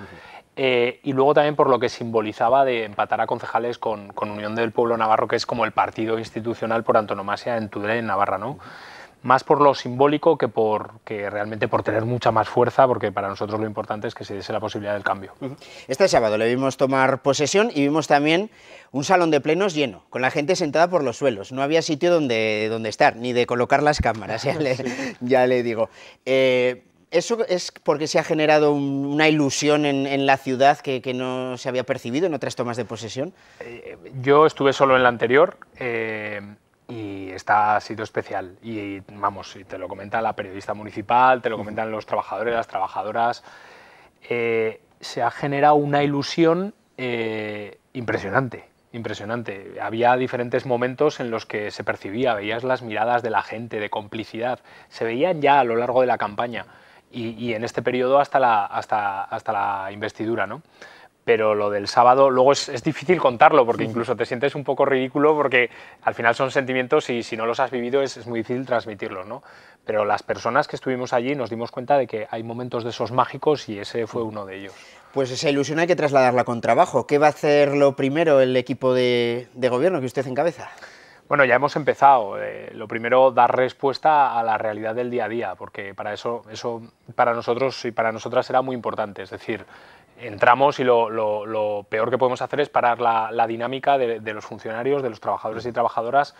Y luego también por lo que simbolizaba de empatar a concejales con Unión del Pueblo Navarro, que es como el partido institucional por antonomasia en Tudela y en Navarra, ¿no? Más por lo simbólico que realmente por tener mucha más fuerza, porque para nosotros lo importante es que se diese la posibilidad del cambio. Este sábado le vimos tomar posesión y vimos también un salón de plenos lleno, con la gente sentada por los suelos. No había sitio donde estar, ni de colocar las cámaras, ya le digo. ¿Eso es porque se ha generado una ilusión en la ciudad que no se había percibido en otras tomas de posesión? Yo estuve solo en la anterior y esta ha sido especial. Y vamos, te lo comenta la periodista municipal, te lo comentan los trabajadores, las trabajadoras. Se ha generado una ilusión impresionante. Había diferentes momentos en los que se percibía, veías las miradas de la gente, de complicidad. Se veían ya a lo largo de la campaña. Y en este periodo hasta la investidura, ¿no? Pero lo del sábado, luego es difícil contarlo, porque incluso te sientes un poco ridículo, porque al final son sentimientos y si no los has vivido es muy difícil transmitirlos, ¿no? Pero las personas que estuvimos allí nos dimos cuenta de que hay momentos de esos mágicos y ese fue uno de ellos. Pues esa ilusión hay que trasladarla con trabajo. ¿Qué va a hacer lo primero el equipo de gobierno que usted encabeza? Bueno, ya hemos empezado. Lo primero, dar respuesta a la realidad del día a día, porque para eso para nosotros y para nosotras era muy importante. Es decir, entramos y lo peor que podemos hacer es parar la dinámica de los funcionarios, de los trabajadores y trabajadoras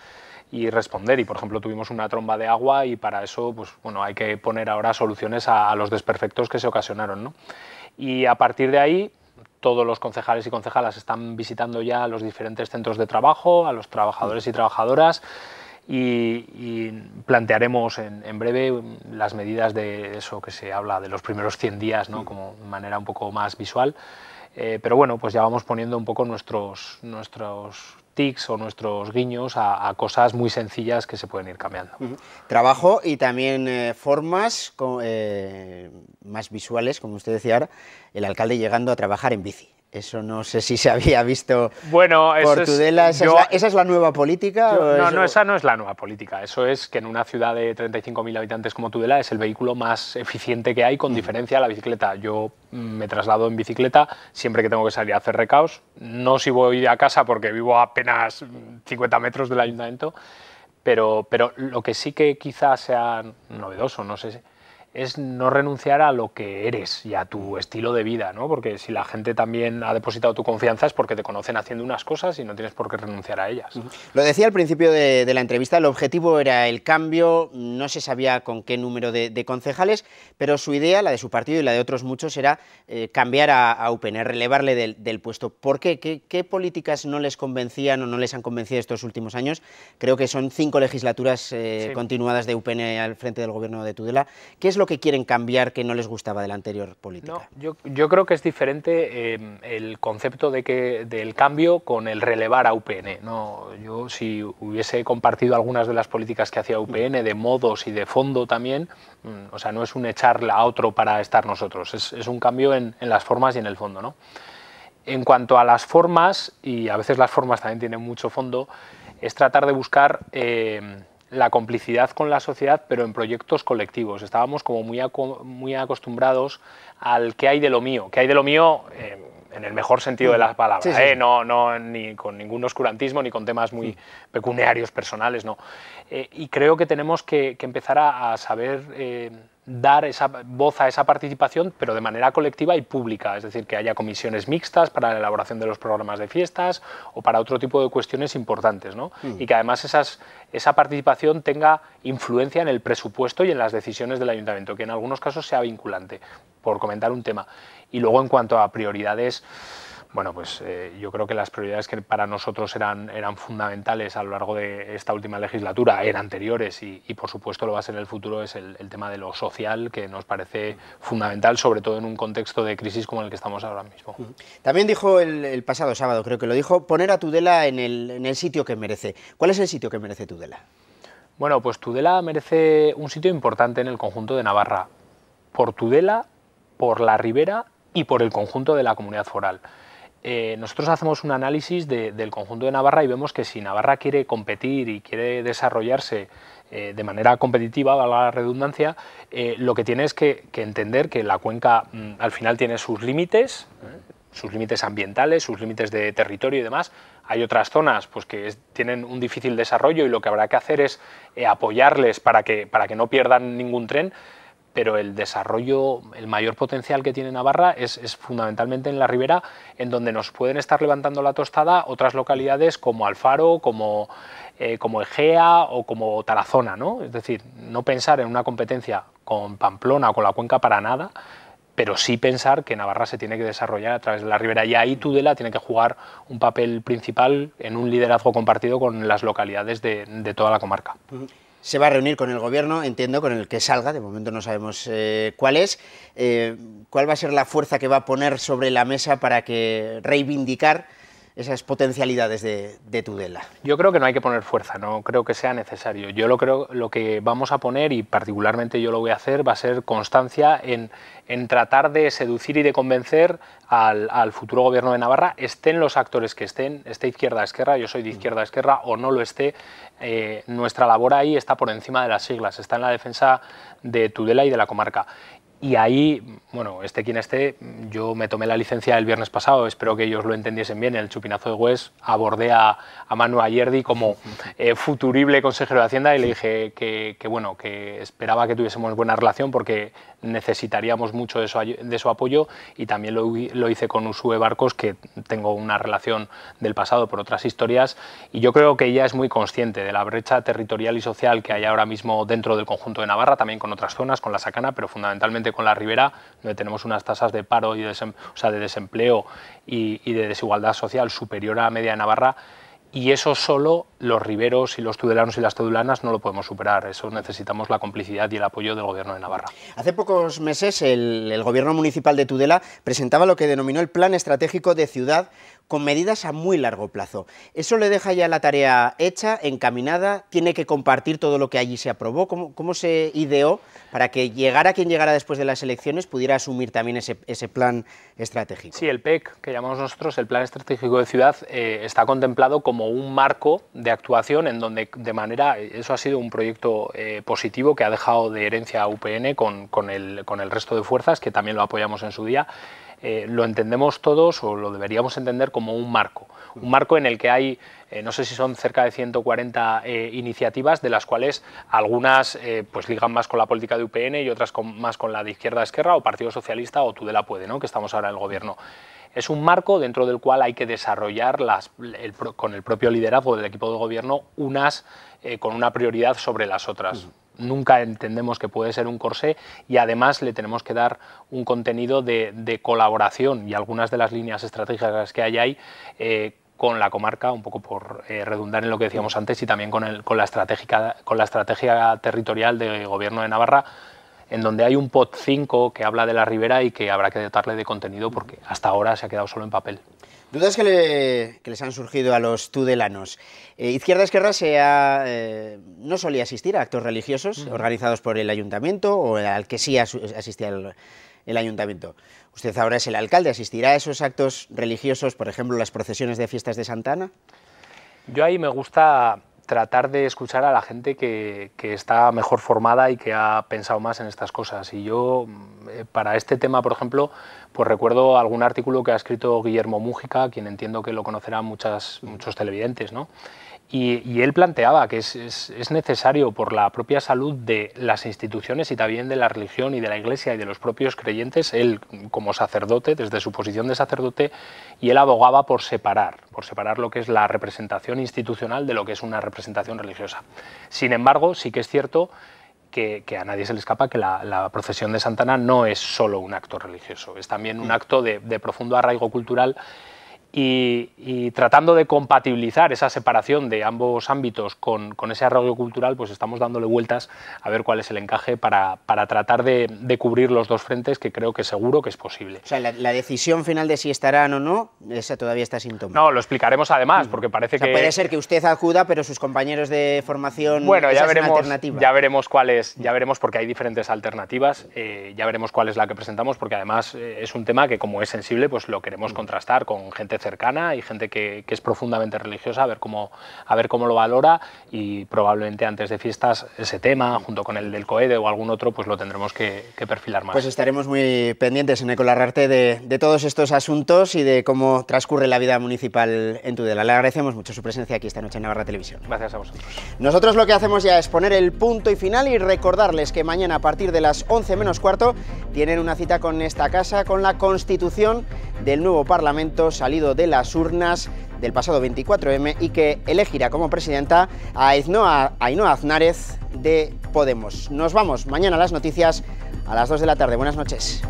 y responder. Y, por ejemplo, tuvimos una tromba de agua y para eso pues, bueno, hay que poner ahora soluciones a los desperfectos que se ocasionaron, ¿no? Y a partir de ahí todos los concejales y concejalas están visitando ya los diferentes centros de trabajo, a los trabajadores y trabajadoras, y plantearemos en breve las medidas de eso que se habla de los primeros 100 días, ¿no? Como de manera un poco más visual. Pero bueno, pues ya vamos poniendo un poco nuestros tics o nuestros guiños a cosas muy sencillas que se pueden ir cambiando. Trabajo y también formas más visuales, como usted decía ahora, el alcalde llegando a trabajar en bici. Eso no sé si se había visto por Tudela. ¿Esa es la nueva política? No, esa no es la nueva política. Eso es que en una ciudad de 35.000 habitantes como Tudela es el vehículo más eficiente que hay, con diferencia a la bicicleta. Yo me traslado en bicicleta siempre que tengo que salir a hacer recaos. No si voy a casa porque vivo a apenas 50 metros del ayuntamiento, pero lo que sí que quizás sea novedoso, no sé, es no renunciar a lo que eres y a tu estilo de vida, ¿no? Porque si la gente también ha depositado tu confianza es porque te conocen haciendo unas cosas y no tienes por qué renunciar a ellas. Lo decía al principio de la entrevista, el objetivo era el cambio, no se sabía con qué número de concejales, pero su idea, la de su partido y la de otros muchos, era cambiar a UPN, relevarle del puesto. ¿Por qué? ¿Qué políticas no les convencían o no les han convencido estos últimos años? Creo que son 5 legislaturas continuadas de UPN al frente del gobierno de Tudela. ¿Qué es lo que quieren cambiar que no les gustaba de la anterior política? No, yo creo que es diferente el concepto del cambio con el relevar a UPN, ¿no? Yo, si hubiese compartido algunas de las políticas que hacía UPN, de modos y de fondo también, o sea, no es un echarle a otro para estar nosotros, es un cambio en las formas y en el fondo, ¿no? En cuanto a las formas, y a veces las formas también tienen mucho fondo, es tratar de buscar la complicidad con la sociedad, pero en proyectos colectivos. Estábamos como muy acostumbrados al qué hay de lo mío, en el mejor sentido de la palabra, no ni con ningún oscurantismo ni con temas muy pecuniarios, personales, no. Y creo que tenemos que empezar a saber dar esa voz a esa participación, pero de manera colectiva y pública, es decir, que haya comisiones mixtas para la elaboración de los programas de fiestas o para otro tipo de cuestiones importantes, ¿no? Y que además esa participación tenga influencia en el presupuesto y en las decisiones del ayuntamiento, que en algunos casos sea vinculante, por comentar un tema. Y luego, en cuanto a prioridades, bueno, pues yo creo que las prioridades que para nosotros eran fundamentales a lo largo de esta última legislatura, eran anteriores y por supuesto lo va a ser en el futuro, es el tema de lo social, que nos parece fundamental, sobre todo en un contexto de crisis como el que estamos ahora mismo. También dijo el pasado sábado, creo que lo dijo, poner a Tudela en el sitio que merece. ¿Cuál es el sitio que merece Tudela? Bueno, pues Tudela merece un sitio importante en el conjunto de Navarra, por Tudela, por la Ribera y por el conjunto de la comunidad foral. Nosotros hacemos un análisis del conjunto de Navarra y vemos que si Navarra quiere competir y quiere desarrollarse de manera competitiva, valga la redundancia, lo que tiene es que entender que la cuenca al final tiene sus límites ambientales, sus límites de territorio y demás. Hay otras zonas pues, que tienen un difícil desarrollo y lo que habrá que hacer es apoyarles para que no pierdan ningún tren, pero el desarrollo, el mayor potencial que tiene Navarra es fundamentalmente en la Ribera, en donde nos pueden estar levantando la tostada otras localidades como Alfaro, como Egea o como Tarazona, ¿no? Es decir, no pensar en una competencia con Pamplona o con la Cuenca para nada, pero sí pensar que Navarra se tiene que desarrollar a través de la Ribera, y ahí Tudela tiene que jugar un papel principal en un liderazgo compartido con las localidades de toda la comarca. Se va a reunir con el gobierno, entiendo, con el que salga, de momento no sabemos cuál es. ¿Cuál va a ser la fuerza que va a poner sobre la mesa para reivindicar esas potencialidades de Tudela? Yo creo que no hay que poner fuerza, no creo que sea necesario. Yo lo que vamos a poner, y particularmente yo lo voy a hacer, va a ser constancia en tratar de seducir y de convencer al futuro gobierno de Navarra, estén los actores que estén, esté izquierda-esquerra, yo soy de izquierda-esquerra, o no lo esté, nuestra labor ahí está por encima de las siglas, está en la defensa de Tudela y de la comarca. Y ahí, bueno, esté quien esté, yo me tomé la licencia el viernes pasado, espero que ellos lo entendiesen bien, en el Chupinazo de Güés abordé a Manu Ayerdi como futurible consejero de Hacienda y le dije que esperaba que tuviésemos buena relación porque necesitaríamos mucho de su apoyo, y también lo hice con Usue Barcos, que tengo una relación del pasado por otras historias, y yo creo que ella es muy consciente de la brecha territorial y social que hay ahora mismo dentro del conjunto de Navarra, también con otras zonas, con la Sacana, pero fundamentalmente especialmente con la ribera, donde tenemos unas tasas de paro y de desempleo y de desigualdad social superior a la media de Navarra. Y eso solo los riberos y los tudelanos y las tudelanas no lo podemos superar. Eso necesitamos la complicidad y el apoyo del Gobierno de Navarra. Hace pocos meses el Gobierno municipal de Tudela presentaba lo que denominó el Plan Estratégico de Ciudad con medidas a muy largo plazo. ¿Eso le deja ya la tarea hecha, encaminada? ¿Tiene que compartir todo lo que allí se aprobó? ¿Cómo se ideó para que llegara quien llegara después de las elecciones pudiera asumir también ese plan estratégico? Sí, el PEC, que llamamos nosotros el Plan Estratégico de Ciudad, está contemplado como un marco de actuación en donde eso ha sido un proyecto positivo que ha dejado de herencia a UPN con el resto de fuerzas, que también lo apoyamos en su día. Lo entendemos todos, o lo deberíamos entender como un marco en el que hay, no sé si son cerca de 140 iniciativas, de las cuales algunas pues ligan más con la política de UPN y otras más con la de Izquierda Esquerra o Partido Socialista o Tudela Puede, ¿no?, que estamos ahora en el Gobierno. Es un marco dentro del cual hay que desarrollar con el propio liderazgo del equipo de gobierno unas con una prioridad sobre las otras. Nunca entendemos que puede ser un corsé y además le tenemos que dar un contenido de colaboración, y algunas de las líneas estratégicas que hay ahí con la comarca, un poco por redundar en lo que decíamos antes, y también con la estrategia territorial de Gobierno de Navarra, en donde hay un POT 5 que habla de la ribera y que habrá que dotarle de contenido porque hasta ahora se ha quedado solo en papel. Dudas que les han surgido a los tudelanos. Izquierda Esquerra no solía asistir a actos religiosos organizados por el ayuntamiento o al que sí asistía el ayuntamiento. Usted ahora es el alcalde, ¿asistirá a esos actos religiosos, por ejemplo, las procesiones de fiestas de Santa Ana? Yo ahí me gusta tratar de escuchar a la gente que está mejor formada y que ha pensado más en estas cosas. Y yo, para este tema, por ejemplo, pues recuerdo algún artículo que ha escrito Guillermo Mújica, quien entiendo que lo conocerán muchos televidentes, ¿no? Y él planteaba que es necesario, por la propia salud de las instituciones y también de la religión y de la Iglesia y de los propios creyentes, él como sacerdote, desde su posición de sacerdote, y él abogaba por separar lo que es la representación institucional de lo que es una representación religiosa. Sin embargo, sí que es cierto que a nadie se le escapa que la procesión de Santa Ana no es solo un acto religioso, es también un acto de profundo arraigo cultural. Y tratando de compatibilizar esa separación de ambos ámbitos con ese arraigo cultural, pues estamos dándole vueltas a ver cuál es el encaje para tratar de cubrir los dos frentes, que creo que seguro que es posible. O sea, la decisión final de si estarán o no, esa todavía está sin tomar. No, lo explicaremos además, porque parece que... puede ser que usted acuda, pero sus compañeros de formación... Bueno, ya veremos porque hay diferentes alternativas, ya veremos cuál es la que presentamos, porque además es un tema que, como es sensible, pues lo queremos contrastar con gente cercana y gente que es profundamente religiosa, a ver cómo lo valora, y probablemente antes de fiestas ese tema, junto con el del COEDE o algún otro, pues lo tendremos que perfilar más. Pues estaremos muy pendientes, Eneko Larrarte, de todos estos asuntos y de cómo transcurre la vida municipal en Tudela. Le agradecemos mucho su presencia aquí esta noche en Navarra Televisión. Gracias a vosotros. Nosotros lo que hacemos ya es poner el punto y final y recordarles que mañana a partir de las 11 menos cuarto tienen una cita con esta casa, con la constitución del nuevo Parlamento salido de las urnas del pasado 24M y que elegirá como presidenta a Ainhoa Aznárez de Podemos. Nos vamos mañana a las noticias a las 2 de la tarde. Buenas noches.